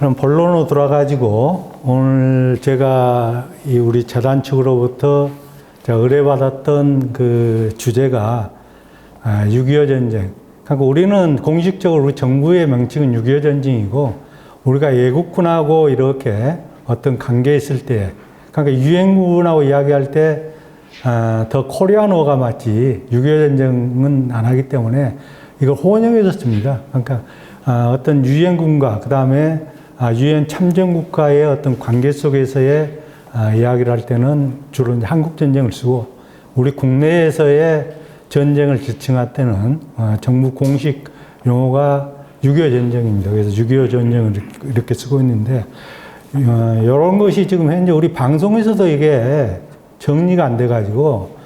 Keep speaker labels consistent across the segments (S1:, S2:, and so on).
S1: 그럼 본론으로 돌아가지고 오늘 제가 우리 재단 측으로부터 제가 의뢰받았던 그 주제가 6.25 전쟁. 그러니까 우리는 공식적으로 우리 정부의 명칭은 6.25 전쟁이고 우리가 예국군하고 이렇게 어떤 관계에 있을 때, 그러니까 유엔군하고 이야기할 때 더 코리안어가 맞지 6.25 전쟁은 안 하기 때문에 이걸 혼용해서 씁니다. 그러니까 어떤 유엔군과 그 다음에 유엔 참전국가의 어떤 관계 속에서의 이야기를 할 때는 주로 이제 한국 전쟁을 쓰고 우리 국내에서의 전쟁을 지칭할 때는 정부 공식 용어가 6.25 전쟁입니다. 그래서 6.25 전쟁을 이렇게 쓰고 있는데 이런 것이 지금 현재 우리 방송에서도 이게 정리가 안 돼가지고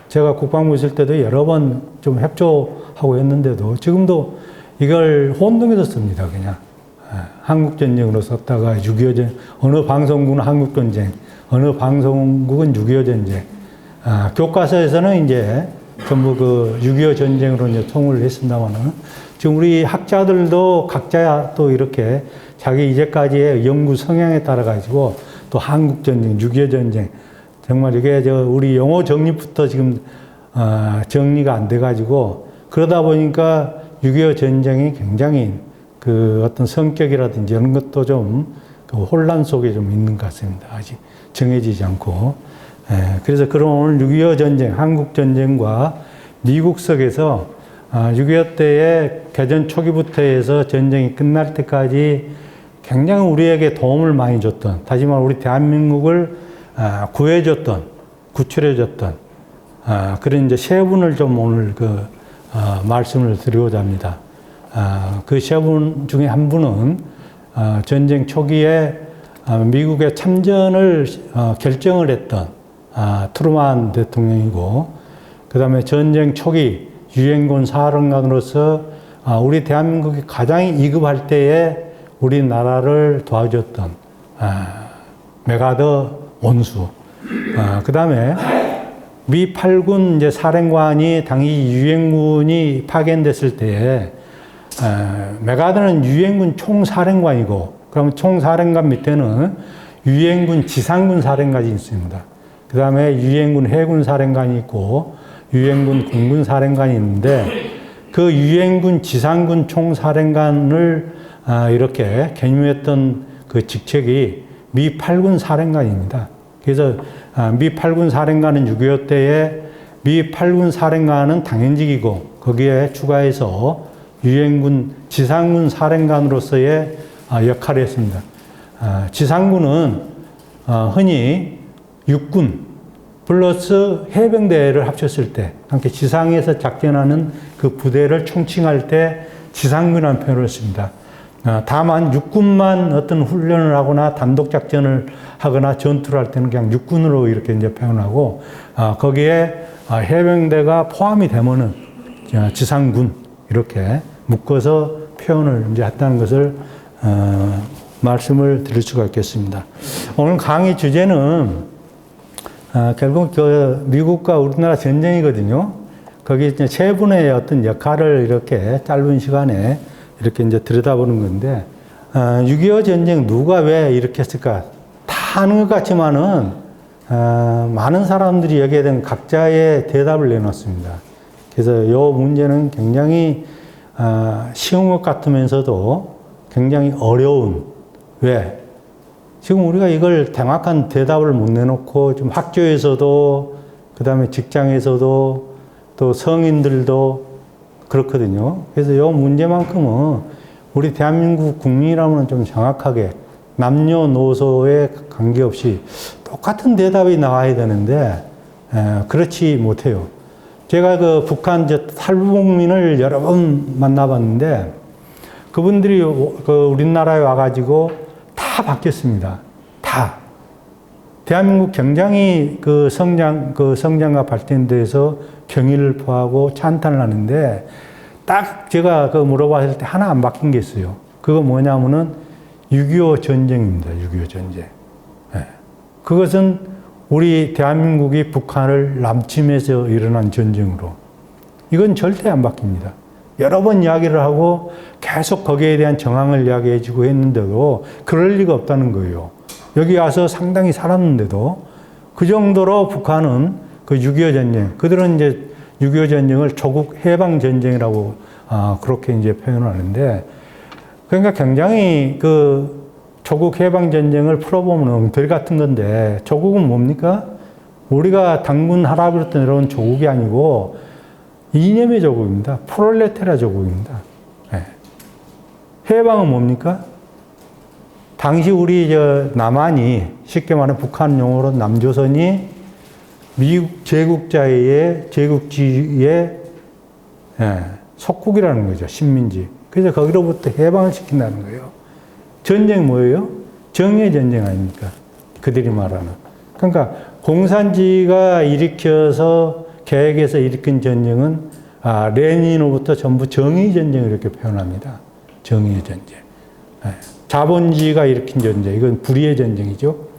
S1: 제가 국방부 있을 때도 여러 번 좀 협조하고 했는데도 지금도 이걸 혼동해서 씁니다. 그냥 한국전쟁으로 썼다가 6.25 전쟁, 어느 방송국은 한국전쟁, 어느 방송국은 6.25 전쟁. 교과서에서는 이제 전부 그 6.25 전쟁으로 이제 통일을 했습니다만은 지금 우리 학자들도 각자 또 이렇게 자기 이제까지의 연구 성향에 따라 가지고 또 한국전쟁, 6.25 전쟁, 정말 이게 우리 영어 정립부터 지금 정리가 안 돼가지고 그러다 보니까 6.25 전쟁이 굉장히 그 어떤 성격이라든지 이런 것도 좀 그 혼란 속에 좀 있는 것 같습니다. 아직 정해지지 않고. 그래서 그런 오늘 6.25 전쟁, 한국 전쟁과 미국 속에서 6.25 때의 개전 초기부터 해서 전쟁이 끝날 때까지 굉장히 우리에게 도움을 많이 줬던, 다시 말해 우리 대한민국을 구해줬던, 구출해줬던 그런 이제 세 분을 좀 오늘 말씀을 드리고자 합니다. 그 세 분 중에 한 분은 전쟁 초기에 미국의 참전을 결정을 했던 트루만 대통령이고, 그 다음에 전쟁 초기 유엔군 사령관으로서 우리 대한민국이 가장 위급할 때에 우리나라를 도와줬던 메가더 원수. 그 다음에 미 8군 이제 사령관이 당시 유엔군이 파견됐을 때에 메가더는 유엔군 총사령관이고, 그러면 총사령관 밑에는 유엔군 지상군 사령관이 있습니다. 그 다음에 유엔군 해군 사령관이 있고 유엔군 공군 사령관이 있는데 그 유엔군 지상군 총사령관을 이렇게 겸임했던 그 직책이 미 8군 사령관입니다. 그래서 미 8군 사령관은 6.25 때에 미 8군 사령관은 당연직이고 거기에 추가해서 유엔군 지상군 사령관으로서의 역할을 했습니다. 지상군은 흔히 육군 플러스 해병대를 합쳤을 때, 함께 지상에서 작전하는 그 부대를 총칭할 때 지상군이라는 표현을 씁니다. 다만 육군만 어떤 훈련을 하거나 단독 작전을 하거나 전투를 할 때는 그냥 육군으로 이렇게 이제 표현하고, 거기에 해병대가 포함이 되면은 지상군 이렇게 묶어서 표현을 이제 했다는 것을 말씀을 드릴 수가 있겠습니다. 오늘 강의 주제는 결국 미국과 우리나라 전쟁이거든요. 거기 이제 세 분의 어떤 역할을 이렇게 짧은 시간에 이렇게 이제 들여다보는 건데, 6.25 전쟁 누가 왜 이렇게 했을까? 다 아는 것 같지만은, 많은 사람들이 여기에 대한 각자의 대답을 내놨습니다. 그래서 이 문제는 굉장히, 쉬운 것 같으면서도 굉장히 어려운, 왜? 지금 우리가 이걸 정확한 대답을 못 내놓고 좀 학교에서도 그 다음에 직장에서도 또 성인들도 그렇거든요. 그래서 이 문제만큼은 우리 대한민국 국민이라면 좀 정확하게 남녀노소에 관계없이 똑같은 대답이 나와야 되는데 그렇지 못해요. 제가 그 북한 탈북민을 여러 번 만나봤는데 그분들이 우리나라에 와가지고 다 바뀌었습니다. 다. 대한민국 굉장히 성장과 발전에 대해서 경의를 표하고 찬탄을 하는데 딱 제가 물어봤을 때 하나 안 바뀐 게 있어요. 그거 뭐냐면은 6.25 전쟁입니다. 6.25 전쟁. 네. 그것은 우리 대한민국이 북한을 남침해서 일어난 전쟁으로. 이건 절대 안 바뀝니다. 여러 번 이야기를 하고 계속 거기에 대한 정황을 이야기해주고 했는데도 그럴 리가 없다는 거예요. 여기 와서 상당히 살았는데도 그 정도로 북한은 그 6.25 전쟁, 그들은 이제 6.25 전쟁을 조국 해방 전쟁이라고 그렇게 이제 표현을 하는데, 그러니까 굉장히 그 조국 해방 전쟁을 풀어보면 엉터리 같은 건데, 조국은 뭡니까? 우리가 당군 할아버지부터 내려온 조국이 아니고 이념의 조국입니다. 프롤레타리아 조국입니다. 네. 해방은 뭡니까? 당시 우리 남한이, 쉽게 말하면 북한 용어로 남조선이 미국 제국주의의 속국이라는 거죠. 식민지. 그래서 거기로부터 해방을 시킨다는 거예요. 전쟁 뭐예요? 정의 전쟁 아닙니까? 그들이 말하는. 그러니까 공산주의가 일으켜서 계획해서 일으킨 전쟁은 레닌으로부터 전부 정의 전쟁을 이렇게 표현합니다. 정의의 전쟁. 자본주의가 일으킨 전쟁, 이건 불의의 전쟁이죠.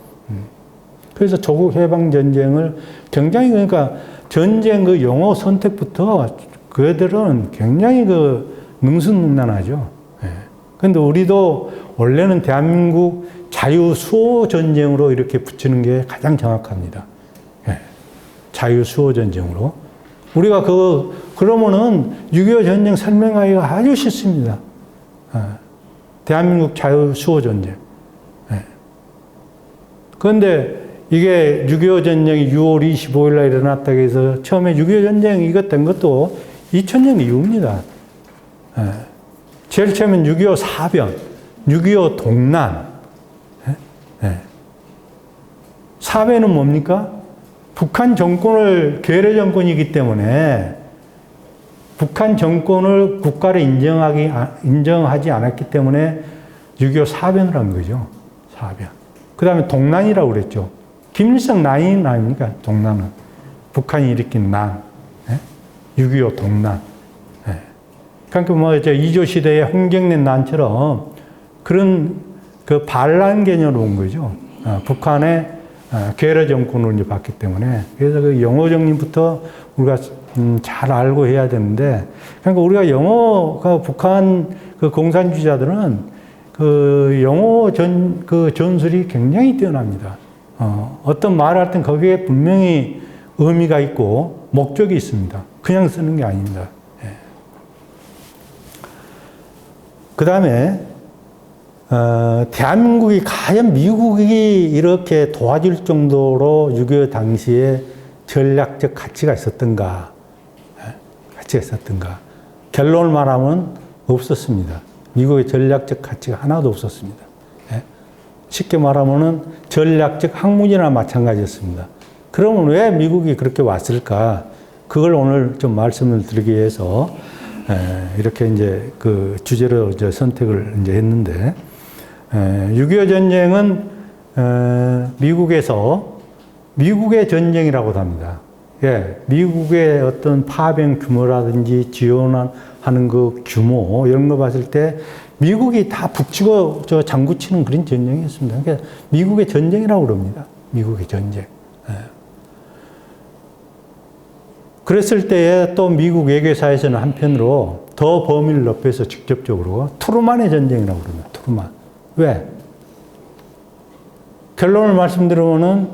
S1: 그래서 조국 해방 전쟁을 굉장히, 그러니까 전쟁 그 용어 선택부터 그들은 굉장히 그 능수능란하죠. 그런데 우리도 원래는 대한민국 자유수호 전쟁으로 이렇게 붙이는 게 가장 정확합니다. 자유수호 전쟁으로. 우리가 그러면은 6.25 전쟁 설명하기가 아주 쉽습니다. 대한민국 자유수호 전쟁. 그런데 이게 6.25 전쟁이 6월 25일 날 일어났다고 해서 처음에 6.25 전쟁 이것 된 것도 2000년 이후입니다. 제일 처음엔 6.25 사변, 6.25 동란. 사변은 뭡니까? 북한 정권을 괴뢰 정권이기 때문에 북한 정권을 국가로 인정하지 않았기 때문에 6.25 사변을 한 거죠. 사변. 그 다음에 동란이라고 그랬죠. 김일성 난이 아닙니까? 동란은. 북한이 일으킨 난. 6.25 동란. 그러니까 뭐, 이조 시대의 홍경래 난처럼 그런 그 반란 개념으로 온 거죠. 북한의 괴뢰 정권으로 이제 봤기 때문에. 그래서 그 영호 정리부터 우리가 잘 알고 해야 되는데, 그러니까 우리가 영호가 북한 그 공산주의자들은 그 영호 그 전술이 굉장히 뛰어납니다. 어떤 말을 할 땐 거기에 분명히 의미가 있고 목적이 있습니다. 그냥 쓰는 게 아닙니다. 그 다음에 대한민국이 과연 미국이 이렇게 도와줄 정도로 6.25 당시에 전략적 가치가 있었던가? 가치가 있었던가? 결론을 말하면 없었습니다. 미국의 전략적 가치가 하나도 없었습니다. 쉽게 말하면 전략적 학문이나 마찬가지였습니다. 그러면 왜 미국이 그렇게 왔을까? 그걸 오늘 좀 말씀을 드리기 위해서 이렇게 이제 그 주제로 이제 선택을 이제 했는데, 6.25 전쟁은 미국의 전쟁이라고도 합니다. 미국의 어떤 파병 규모라든지 지원하는 그 규모 이런 거 봤을 때 미국이 다 북치고 장구 치는 그런 전쟁이었습니다. 그러니까 미국의 전쟁이라고 그럽니다. 미국의 전쟁. 그랬을 때에 또 미국 외교사에서는 한편으로 더 범위를 넓혀서 직접적으로 트루만의 전쟁이라고 그럽니다. 트루만. 왜? 결론을 말씀드리면은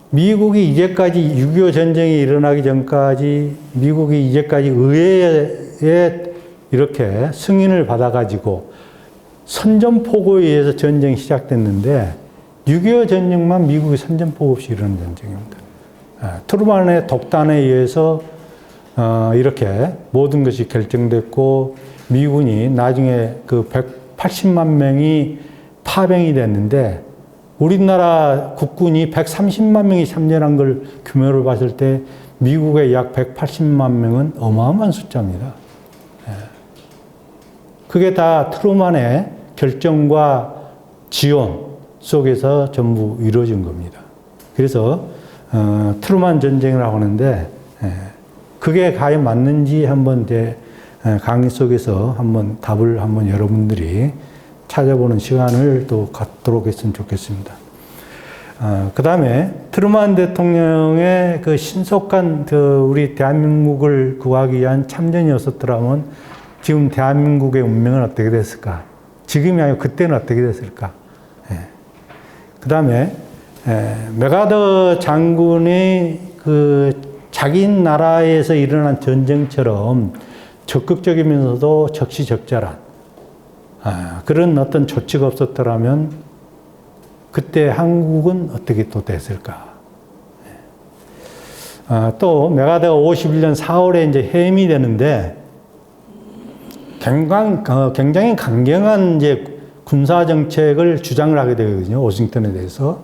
S1: 미국이 이제까지 6.25 전쟁이 일어나기 전까지 미국이 이제까지 의회에 이렇게 승인을 받아가지고 선전포고에 의해서 전쟁이 시작됐는데 6.25 전쟁만 미국이 선전포고 없이 일어난 전쟁입니다. 트루만의 독단에 의해서 이렇게 모든 것이 결정됐고 미군이 나중에 그 180만 명이 파병이 됐는데 우리나라 국군이 130만 명이 참전한 걸 규모를 봤을 때 미국의 약 180만 명은 어마어마한 숫자입니다. 그게 다 트루만의 결정과 지원 속에서 전부 이루어진 겁니다. 그래서 트루만 전쟁이라고 하는데 그게 과연 맞는지 한번 강의 속에서 한번 답을 한번 여러분들이 찾아보는 시간을 또 갖도록 했으면 좋겠습니다. 그 다음에 트루먼 대통령의 그 신속한 우리 대한민국을 구하기 위한 참전이었었더라면 지금 대한민국의 운명은 어떻게 됐을까? 지금이 아니고 그때는 어떻게 됐을까? 그 다음에 메가더 장군이 그 자기 나라에서 일어난 전쟁처럼 적극적이면서도 적시적절한 그런 어떤 조치가 없었더라면 그때 한국은 어떻게 또 됐을까? 또 메가더가 51년 4월에 이제 해임이 되는데 굉장히 강경한 이제 군사 정책을 주장을 하게 되거든요. 워싱턴에 대해서.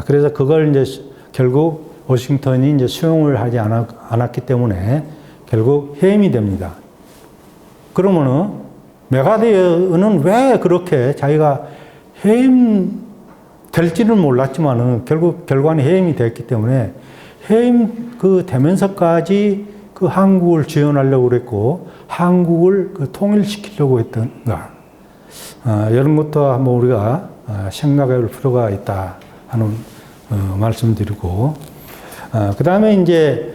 S1: 그래서 그걸 이제 결국 워싱턴이 이제 수용을 하지 않았기 때문에 결국 해임이 됩니다. 그러면은 메가더는 왜 그렇게 자기가 해임 될지는 몰랐지만은 결국 결과는 해임이 됐기 때문에 해임 되면서까지 그 한국을 지원하려고 그랬고 한국을 통일시키려고 했던가 이런 것도 한번 우리가 생각해 볼 필요가 있다 하는 말씀드리고 그 다음에 이제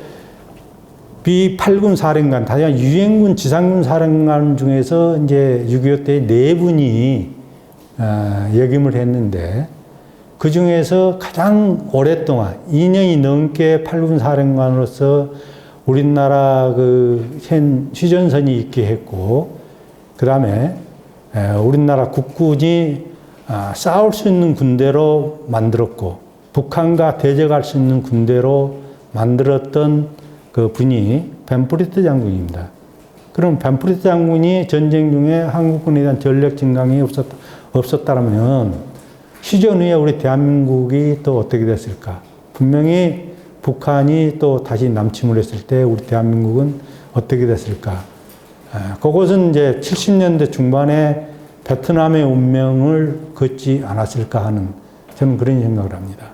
S1: B8군 사령관, 다시 유엔군 지상군 사령관 중에서 이제 6.25 때 4분이 역임을 했는데 그 중에서 가장 오랫동안 2년이 넘게 8군 사령관으로서 우리나라 현 휴전선이 있게 했고 그 다음에 우리나라 국군이 싸울 수 있는 군대로 만들었고 북한과 대적할 수 있는 군대로 만들었던 그 분이 벤프리트 장군입니다. 그럼 벤프리트 장군이 전쟁 중에 한국군에 대한 전력 증강이 없었다면 휴전 후에 우리 대한민국이 또 어떻게 됐을까? 분명히 북한이 또 다시 남침을 했을 때 우리 대한민국은 어떻게 됐을까? 그것은 이제 70년대 중반에 베트남의 운명을 걷지 않았을까 하는 저는 그런 생각을 합니다.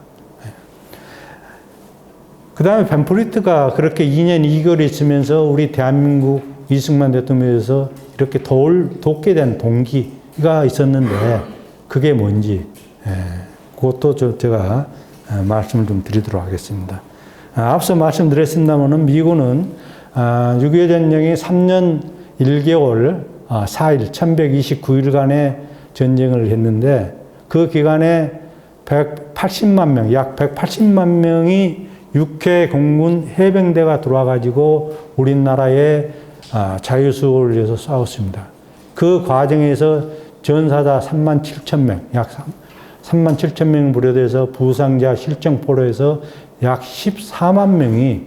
S1: 그 다음에 벤프리트가 그렇게 2년 2개월 있으면서 우리 대한민국 이승만 대통령에서 이렇게 돕게 된 동기가 있었는데 그게 뭔지 그것도 제가 말씀을 좀 드리도록 하겠습니다. 앞서 말씀드렸습니다마는 미군은 6.25 전쟁이 3년 1개월 4일 1129일간의 전쟁을 했는데 그 기간에 180만 명, 약 180만 명이 육해 공군 해병대가 들어와가지고 우리나라의 자유수호를 위해서 싸웠습니다. 그 과정에서 전사자 3만 7천 명, 약 3만 7천 명 무려돼서 부상자 실정포로에서 약 14만 명이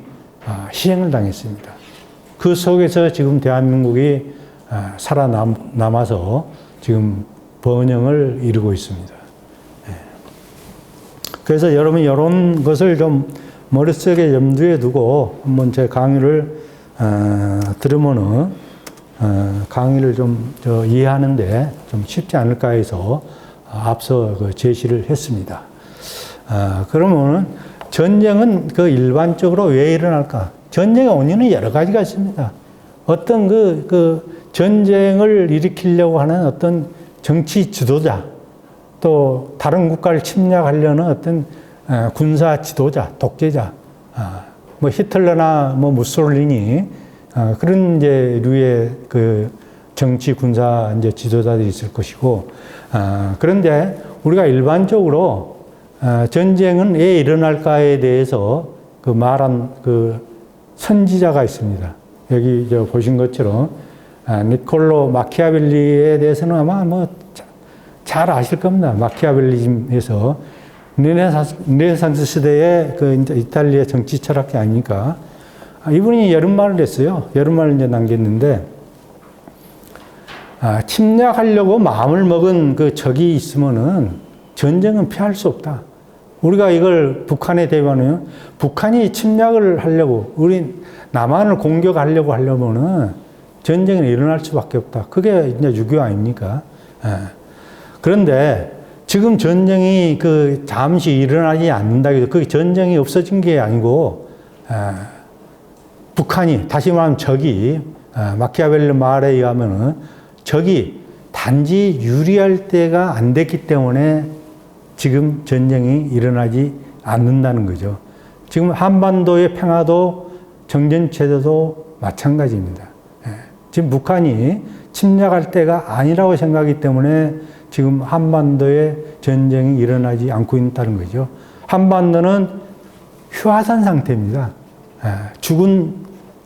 S1: 희생을 당했습니다. 그 속에서 지금 대한민국이 살아남아서 지금 번영을 이루고 있습니다. 그래서 여러분 이런 것을 좀 머릿속에 염두에 두고 한번 제 강의를 들으면은 강의를 좀 이해하는데 좀 쉽지 않을까 해서 앞서 제시를 했습니다. 그러면은 전쟁은 일반적으로 왜 일어날까? 전쟁의 원인은 여러 가지가 있습니다. 어떤 전쟁을 일으키려고 하는 어떤 정치 지도자, 또 다른 국가를 침략하려는 어떤 군사 지도자, 독재자, 뭐 히틀러나 뭐 무솔리니 그런 이제 류의 정치 군사 이제 지도자들이 있을 것이고 그런데 우리가 일반적으로 전쟁은 왜 일어날까에 대해서 말한 선지자가 있습니다. 여기 보신 것처럼 니콜로 마키아벨리에 대해서는 아마 잘 아실 겁니다. 마키아벨리즘에서 르네상스 시대의 이제 이탈리아 정치 철학이 아니니까 이분이 여름말을 했어요. 여름말을 이제 남겼는데 침략하려고 마음을 먹은 적이 있으면은 전쟁은 피할 수 없다. 우리가 이걸 북한에 대비하면 북한이 침략을 하려고 우리 남한을 공격하려고 하려면은 전쟁이 일어날 수밖에 없다. 그게 이제 6.25 아닙니까? 그런데 지금 전쟁이 잠시 일어나지 않는다 해서 그 전쟁이 없어진 게 아니고 북한이 다시 말하면 적이 마키아벨리 말에 의하면은 적이 단지 유리할 때가 안 됐기 때문에 지금 전쟁이 일어나지 않는다는 거죠. 지금 한반도의 평화도 정전체제도 마찬가지입니다. 지금 북한이 침략할 때가 아니라고 생각하기 때문에 지금 한반도에 전쟁이 일어나지 않고 있다는 거죠. 한반도는 휴화산 상태입니다. 죽은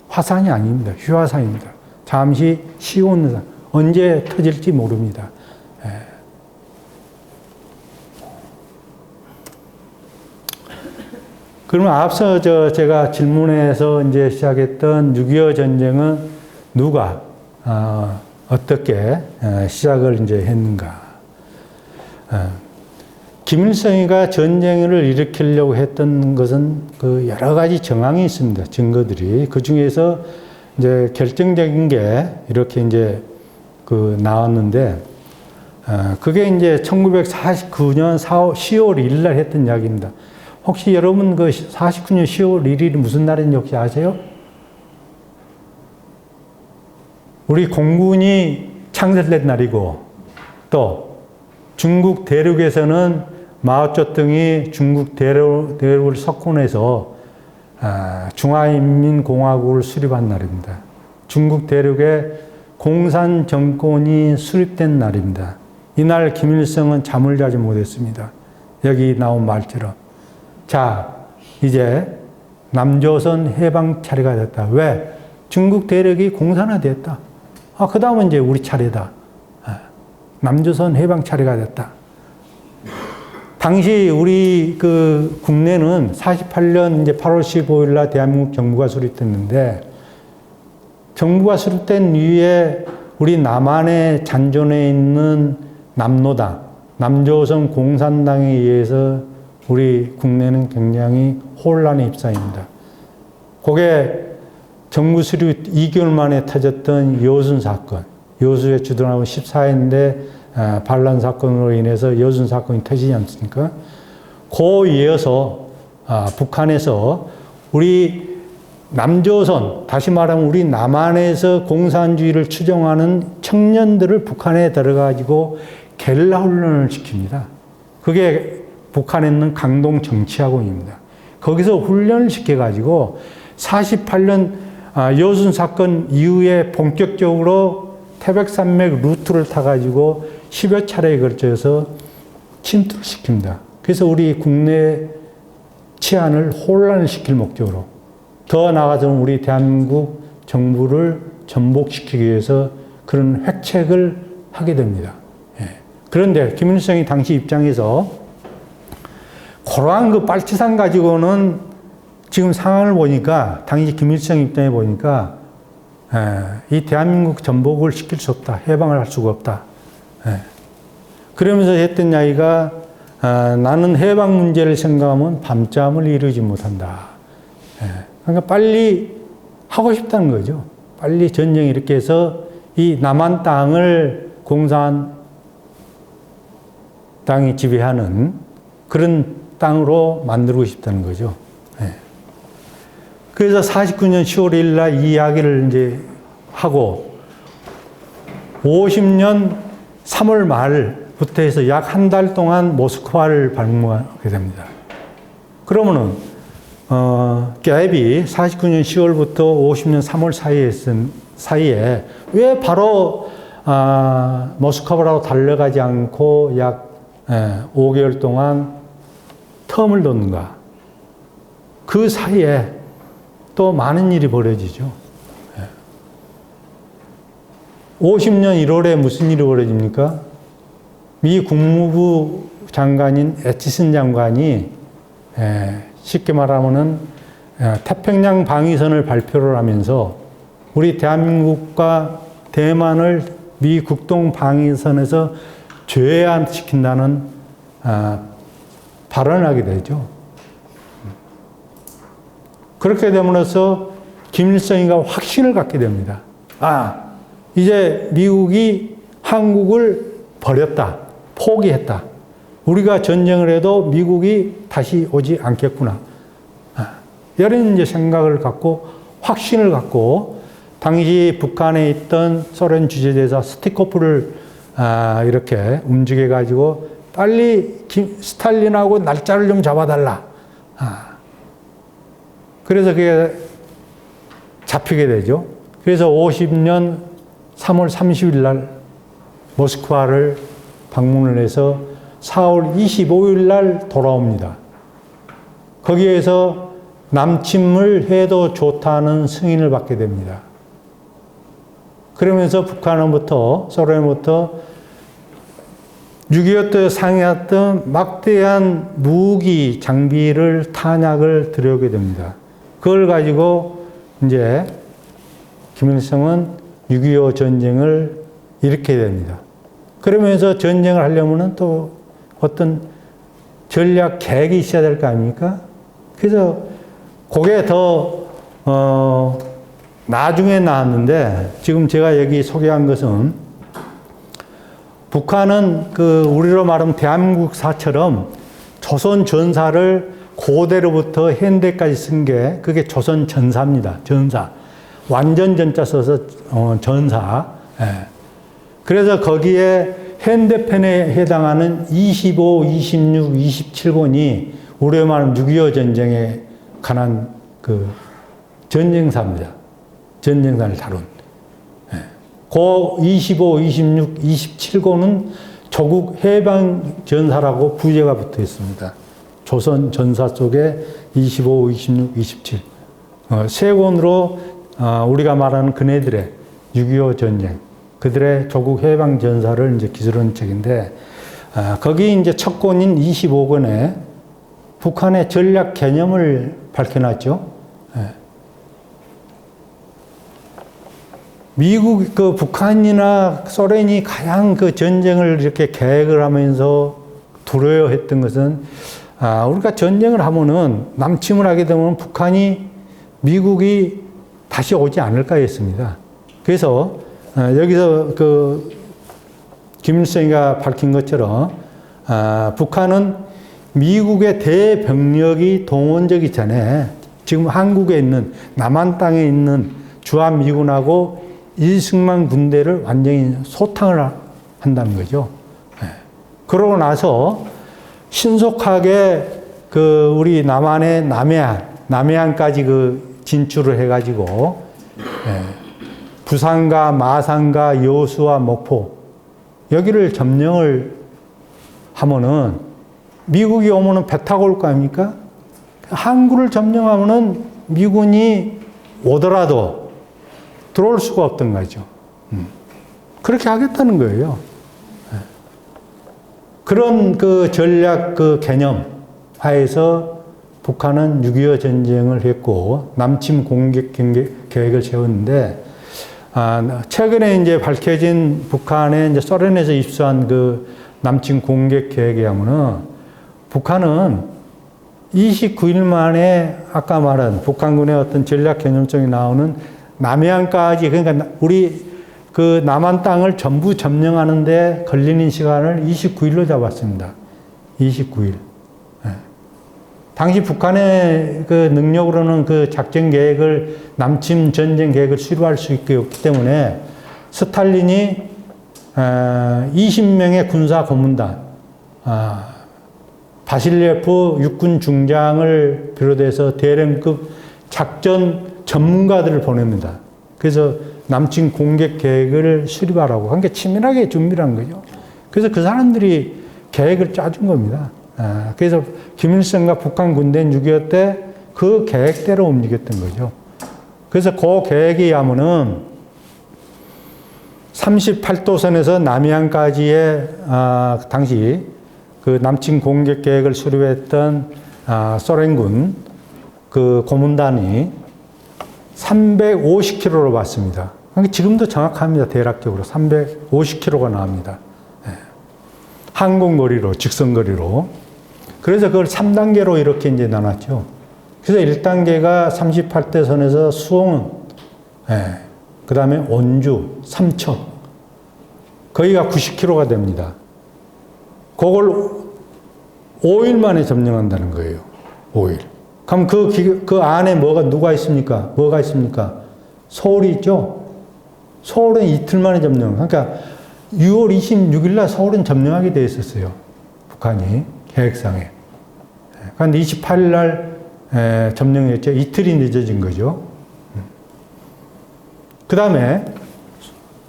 S1: 화산이 아닙니다. 휴화산입니다. 잠시 쉬어오는 산. 언제 터질지 모릅니다. 그러면 앞서 제가 질문에서 이제 시작했던 6.25 전쟁은 누가 어떻게 시작을 이제 했는가? 김일성이가 전쟁을 일으키려고 했던 것은 그 여러 가지 정황이 있습니다. 증거들이. 그 중에서 이제 결정적인 게 이렇게 이제 그 나왔는데, 그게 이제 1949년 10월 1일 날 했던 이야기입니다. 혹시 여러분 그 49년 10월 1일이 무슨 날인지 혹시 아세요? 우리 공군이 창설된 날이고, 또 중국 대륙에서는 마오쩌둥이 중국 대륙을 석권해서 중화인민공화국을 수립한 날입니다. 중국 대륙에 공산 정권이 수립된 날입니다. 이날 김일성은 잠을 자지 못했습니다. 여기 나온 말처럼. 자, 이제 남조선 해방 차례가 됐다. 왜? 중국 대륙이 공산화됐다. 그 다음은 이제 우리 차례다. 남조선 해방 차례가 됐다. 당시 우리 그 국내는 48년 이제 8월 15일 날 대한민국 정부가 수립됐는데, 정부가 수립된 이후에 우리 남한에 잔존해 있는 남노당, 남조선 공산당에 의해서 우리 국내는 굉장히 혼란에 휩싸입니다. 그게 정부 수립 2개월 만에 터졌던 여순 사건, 여수에 주둔하고 14회인데 반란 사건으로 인해서 여순 사건이 터지지 않습니까? 그 이어서 북한에서 우리 남조선, 다시 말하면 우리 남한에서 공산주의를 추종하는 청년들을 북한에 들어가지고 게릴라 훈련을 시킵니다. 그게 북한에 있는 강동 정치학원입니다. 거기서 훈련을 시켜가지고 48년 여순 사건 이후에 본격적으로 태백산맥 루트를 타가지고 10여 차례에 걸쳐서 침투를 시킵니다. 그래서 우리 국내 치안을 혼란을 시킬 목적으로, 더 나아가서는 우리 대한민국 정부를 전복시키기 위해서 그런 획책을 하게 됩니다. 그런데 김일성이 당시 입장에서 그러한 그 빨치산 가지고는 지금 상황을 보니까, 당시 김일성 입장에 보니까 이 대한민국 전복을 시킬 수 없다. 해방을 할 수가 없다. 그러면서 했던 이야기가 나는 해방 문제를 생각하면 밤잠을 이루지 못한다. 그러니까 빨리 하고 싶다는 거죠. 빨리 전쟁이 이렇게 해서 이 남한 땅을 공산당이 지배하는 그런 땅으로 만들고 싶다는 거죠. 그래서 49년 10월 1일 날 이 이야기를 이제 하고 50년 3월 말부터 해서 약 한 달 동안 모스크바를 방문하게 됩니다. 그러면은 갭이 49년 10월부터 50년 3월 사이에 왜 바로 모스크바로 달려가지 않고 약 5개월 동안 텀을 뒀는가? 그 사이에 또 많은 일이 벌어지죠. 50년 1월에 무슨 일이 벌어집니까? 미 국무부 장관인 애치슨 장관이 쉽게 말하면은 태평양 방위선을 발표를 하면서 우리 대한민국과 대만을 미 국동 방위선에서 제외시킨다는 발언을 하게 되죠. 그렇게 됨으로써 김일성이가 확신을 갖게 됩니다. 이제 미국이 한국을 버렸다. 포기했다. 우리가 전쟁을 해도 미국이 다시 오지 않겠구나. 이런 이제 생각을 갖고, 확신을 갖고, 당시 북한에 있던 소련 주재대사 스티코프를 이렇게 움직여가지고 빨리 스탈린하고 날짜를 좀 잡아달라. 그래서 그게 잡히게 되죠. 그래서 50년 3월 30일 날 모스크바를 방문을 해서 4월 25일 날 돌아옵니다. 거기에서 남침을 해도 좋다는 승인을 받게 됩니다. 그러면서 북한으로부터, 소련으로부터 6.25 때 상해했던 막대한 무기, 장비를, 탄약을 들여오게 됩니다. 그걸 가지고 이제 김일성은 6.25 전쟁을 일으키게 됩니다. 그러면서 전쟁을 하려면 또 어떤 전략 계획이 있어야 될 거 아닙니까? 그래서 그게 더 나중에 나왔는데 지금 제가 여기 소개한 것은 북한은 그 우리로 말하면 대한민국사처럼 조선 전사를 고대로부터 현대까지 쓴 게 그게 조선 전사입니다. 전사. 완전 전자 써서 전사. 예. 그래서 거기에 현대편에 해당하는 25, 26, 27권이 우리로 말하면 6.25 전쟁에 관한 그 전쟁사입니다. 전쟁사를 다룬. 예. 그 25, 26, 27권은 조국 해방 전사라고 부제가 붙어 있습니다. 조선 전사 속에 25, 26, 27. 세 권으로 우리가 말하는 그네들의 6.25 전쟁, 그들의 조국 해방 전사를 이제 기술한 책인데, 거기 이제 첫 권인 25권에 북한의 전략 개념을 밝혀놨죠. 미국, 그 북한이나 소련이 가장 그 전쟁을 이렇게 계획을 하면서 두려워했던 것은, 우리가 전쟁을 하면은 남침을 하게 되면 북한이, 미국이 다시 오지 않을까 했습니다. 그래서 여기서 그 김일성이가 밝힌 것처럼 북한은 미국의 대병력이 동원되기 전에 지금 한국에 있는 남한 땅에 있는 주한미군하고 일승만 군대를 완전히 소탕을 한다는 거죠. 그러고 나서 신속하게 그 우리 남한의 남해안까지 그 진출을 해가지고 부산과 마산과 여수와 목포 여기를 점령을 하면은 미국이 오면은 배 타고 올 거 아닙니까? 항구를 점령하면은 미군이 오더라도 들어올 수가 없던 거죠. 그렇게 하겠다는 거예요. 그런 그 전략 그 개념 하에서 북한은 6.25 전쟁을 했고 남침 공격 계획을 세웠는데, 최근에 이제 밝혀진 북한의 이제 소련에서 입수한 그 남침 공격 계획에 하면은 북한은 29일 만에 아까 말한 북한군의 어떤 전략 개념성이 나오는 남해안까지, 그러니까 우리 그 남한 땅을 전부 점령하는데 걸리는 시간을 29일로 잡았습니다. 29일. 당시 북한의 그 능력으로는 그 작전 계획을, 남침 전쟁 계획을 수립할 수 있기 때문에 스탈린이 20명의 군사 고문단, 바실레프 육군 중장을 비롯해서 대령급 작전 전문가들을 보냅니다. 그래서 남침 공격 계획을 수립하라고 한 게 치밀하게 준비를 한 거죠. 그래서 그 사람들이 계획을 짜준 겁니다. 그래서 김일성과 북한 군대는 6.25 때 그 계획대로 움직였던 거죠. 그래서 그 계획에 의하면은 38도선에서 남해안까지의 당시 그 남침 공격 계획을 수립했던 소련군 그 고문단이 350km로 봤습니다. 지금도 정확합니다. 대략적으로 350km가 나옵니다. 항공거리로, 직선거리로. 그래서 그걸 3단계로 이렇게 이제 나눴죠. 그래서 1단계가 38대선에서 수원, 그 다음에 원주, 삼척. 거기가 90km가 됩니다. 그걸 5일 만에 점령한다는 거예요. 5일. 그럼 그 안에 누가 있습니까? 뭐가 있습니까? 서울이 있죠? 서울은 이틀 만에 점령. 그러니까 6월 26일 날 서울은 점령하게 돼 있었어요. 북한이 계획상에. 그런데 28일 날 점령했죠. 이틀이 늦어진 거죠. 그 다음에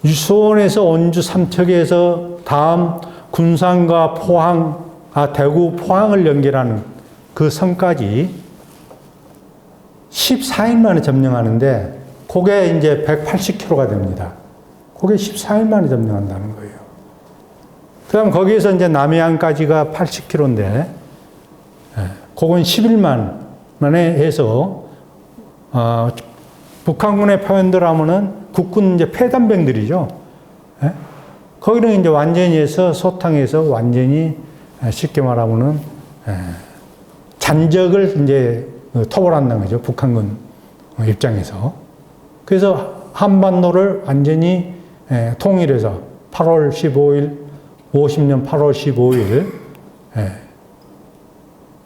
S1: 수원에서 원주 삼척에서 다음 군산과 포항, 대구 포항을 연결하는 그 선까지 14일 만에 점령하는데 그게 이제 180km가 됩니다. 그게 14일 만에 점령한다는 거예요. 그 다음 거기에서 이제 남해안까지가 80km인데 그건 10일 만에 해서 북한군의 표현대로 하면은 국군 이제 폐단병들이죠. 거기는 이제 완전히 해서 소탕해서 완전히 쉽게 말하면은 잔적을 이제 토벌한다는 거죠. 북한군 입장에서. 그래서 한반도를 완전히 통일해서 8월 15일, 50년 8월 15일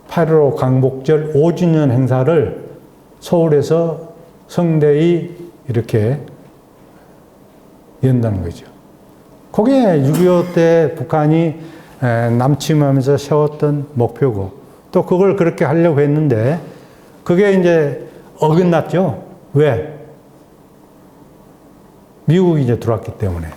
S1: 8.15 광복절 5주년 행사를 서울에서 성대히 이렇게 연다는 거죠. 그게 6.25 때 북한이 남침하면서 세웠던 목표고 또 그걸 그렇게 하려고 했는데 그게 이제 어긋났죠. 왜? 미국이 이제 들어왔기 때문에.